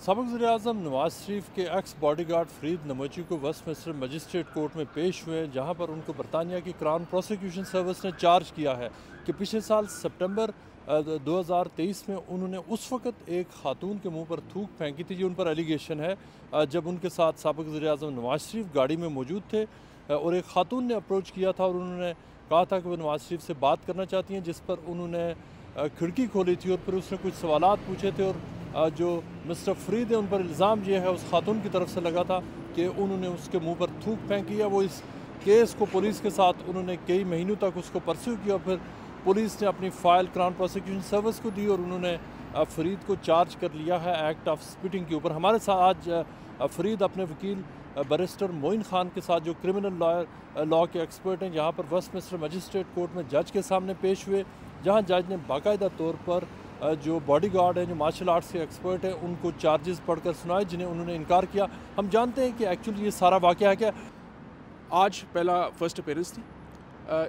سابق وزیر اعظم نواز شریف کے ایکس باڈی گارڈ فرید نموچی کو ویسٹ منسٹر مجسٹریٹ کورٹ میں پیش ہوئے، جہاں پر ان کو برطانیہ کی کراؤن پروسیکیوشن سروس نے چارج کیا ہے کہ پچھلے سال سپٹمبر 2023 میں انہوں نے اس وقت ایک خاتون کے منہ پر تھوک پھینکی تھی، یہ ان پر ایلیگیشن ہے، جب ان کے ساتھ سابق وزیر اعظم نواز شریف گاڑی میں موجود تھے اور ایک خاتون نے اپروچ کیا تھا اور انہوں نے کہا تھا کہ وہ نواز شریف سے بات کرنا چاہتی ہیں، جس پر انہوں نے کھڑکی کھولی تھی اور پھر اس نے کچھ سوالات پوچھے تھے، اور جو مسٹر فرید ہے ان پر الزام یہ ہے اس خاتون کی طرف سے لگا تھا کہ انہوں نے اس کے منہ پر تھوک پھینکی ہے۔ وہ اس کیس کو پولیس کے ساتھ انہوں نے کئی مہینوں تک اس کو پرسیو کیا، پھر پولیس نے اپنی فائل کراؤن پروسیکیوشن سروس کو دی اور انہوں نے فرید کو چارج کر لیا ہے ایکٹ آف اسپٹنگ کے اوپر۔ ہمارے ساتھ آج فرید اپنے وکیل بیرسٹر معین خان کے ساتھ جو کرمنل لاء کے ایکسپرٹ ہیں، یہاں پر ویسٹ منسٹر مجسٹریٹ کورٹ میں جج کے سامنے پیش ہوئے، جہاں جج نے باقاعدہ طور پر جو باڈی گارڈ ہیں، جو مارشل آرٹس کے ایکسپرٹ ہیں، ان کو چارجز پڑھ کر سنائے جنہیں انہوں نے انکار کیا۔ ہم جانتے ہیں کہ ایکچولی یہ سارا واقعہ ہے کیا؟ آج پہلا فرسٹ اپیرنس تھی۔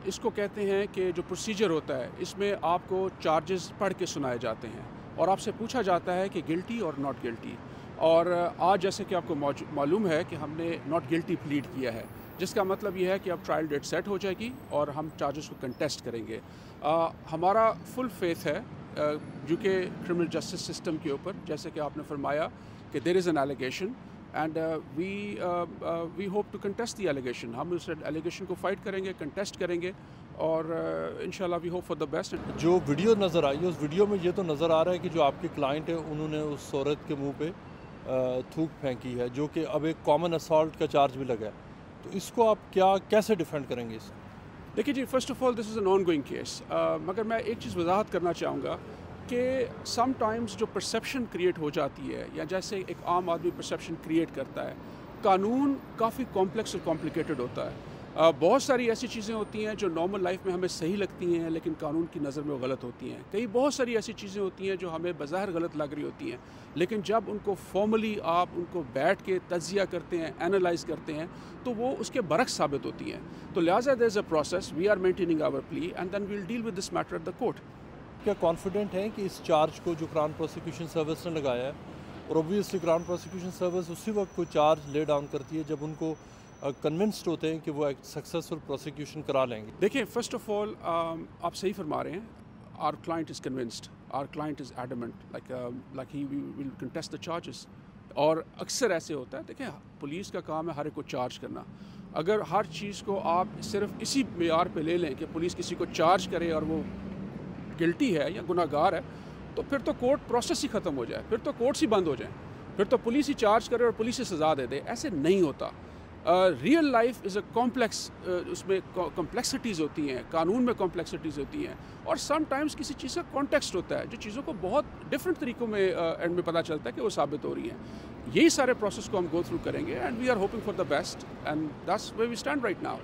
اس کو کہتے ہیں کہ جو پروسیجر ہوتا ہے اس میں آپ کو چارجز پڑھ کے سنائے جاتے ہیں اور آپ سے پوچھا جاتا ہے کہ گلٹی اور ناٹ گلٹی، اور آج جیسے کہ آپ کو معلوم ہے کہ ہم نے ناٹ گلٹی پلیڈ کیا ہے، جس کا مطلب یہ ہے کہ اب ٹرائل ڈیٹ سیٹ ہو جائے گی اور ہم چارجز کو کنٹیسٹ کریں گے۔ ہمارا فل فیتھ ہے جو کہ کرمنل جسٹس سسٹم کے اوپر، جیسے کہ آپ نے فرمایا کہ there is an allegation and we hope to contest the allegation. ہم اس ایلیگیشن کو فائٹ کریں گے، کنٹیسٹ کریں گے اور انشاءاللہ we hope for the best. جو ویڈیو نظر آئی ہے اس ویڈیو میں یہ تو نظر آ رہا ہے کہ جو آپ کے کلائنٹ ہیں انہوں نے اس عورت کے منہ پہ تھوک پھینکی ہے، جو کہ اب ایک کامن اسالٹ کا چارج بھی لگا ہے، تو اس کو آپ کیسے ڈیفینڈ کریں گے؟ اس دیکھیے جی، first of all this is an ongoing case, مگر میں ایک چیز وضاحت کرنا چاہوں گا کہ سم ٹائمز جو پرسیپشن کریٹ ہو جاتی ہے یا جیسے ایک عام آدمی پرسیپشن کریٹ کرتا ہے، قانون کافی کمپلیکس اور کمپلیکیٹڈ ہوتا ہے۔ بہت ساری ایسی چیزیں ہوتی ہیں جو نارمل لائف میں ہمیں صحیح لگتی ہیں لیکن قانون کی نظر میں وہ غلط ہوتی ہیں۔ بہت ساری ایسی چیزیں ہوتی ہیں جو ہمیں بظاہر غلط لگ رہی ہوتی ہیں، لیکن جب ان کو فارملی آپ ان کو بیٹھ کے تجزیہ کرتے ہیں، اینالائز کرتے ہیں، تو وہ اس کے برعکس ثابت ہوتی ہیں۔ تو لہٰذا there is a process, we are maintaining our plea and then we'll deal with this matter at the court. کیا کانفیڈنٹ ہیں کہ اس چارج کو جو کراؤن پروسیکیوشن سروس نے لگایا ہے، اور اوبویسلی کراؤن پروسیکیوشن سروس اسی وقت کوئی چارج لے ڈاؤن کرتی ہے جب ان کو کنونسڈ ہوتے ہیں کہ وہ ایک سکسیسفل پروسیکیوشن کرا لیں گے؟ دیکھیں، فرسٹ آف آل آپ صحیح فرما رہے ہیں، our client is convinced, our client is adamant like he will contest the charges, اور اکثر ایسے ہوتا ہے۔ دیکھیں، پولیس کا کام ہے ہر ایک کو چارج کرنا۔ اگر ہر چیز کو آپ صرف اسی معیار پہ لے لیں کہ پولیس کسی کو چارج کرے اور وہ گلٹی ہے یا گناہ گار ہے، تو پھر تو کورٹ پروسیس ہی ختم ہو جائے، پھر تو کورٹس ہی بند ہو جائیں، پھر تو پولیس ہی چارج کرے اور پولیس ہی سزا دے دے۔ ایسے نہیں ہوتا۔ Real life is a complex, اس میں کمپلیکسٹیز ہوتی ہیں، قانون میں کمپلیکسٹیز ہوتی ہیں، اور سم ٹائمز کسی چیز کا کانٹیکسٹ ہوتا ہے جو چیزوں کو بہت ڈفرینٹ طریقوں میں اینڈ میں پتہ چلتا ہے کہ وہ ثابت ہو رہی ہیں۔ یہی سارے پروسیس کو ہم گو تھرو کریں گے and we are hoping for the best and that's where we stand right now.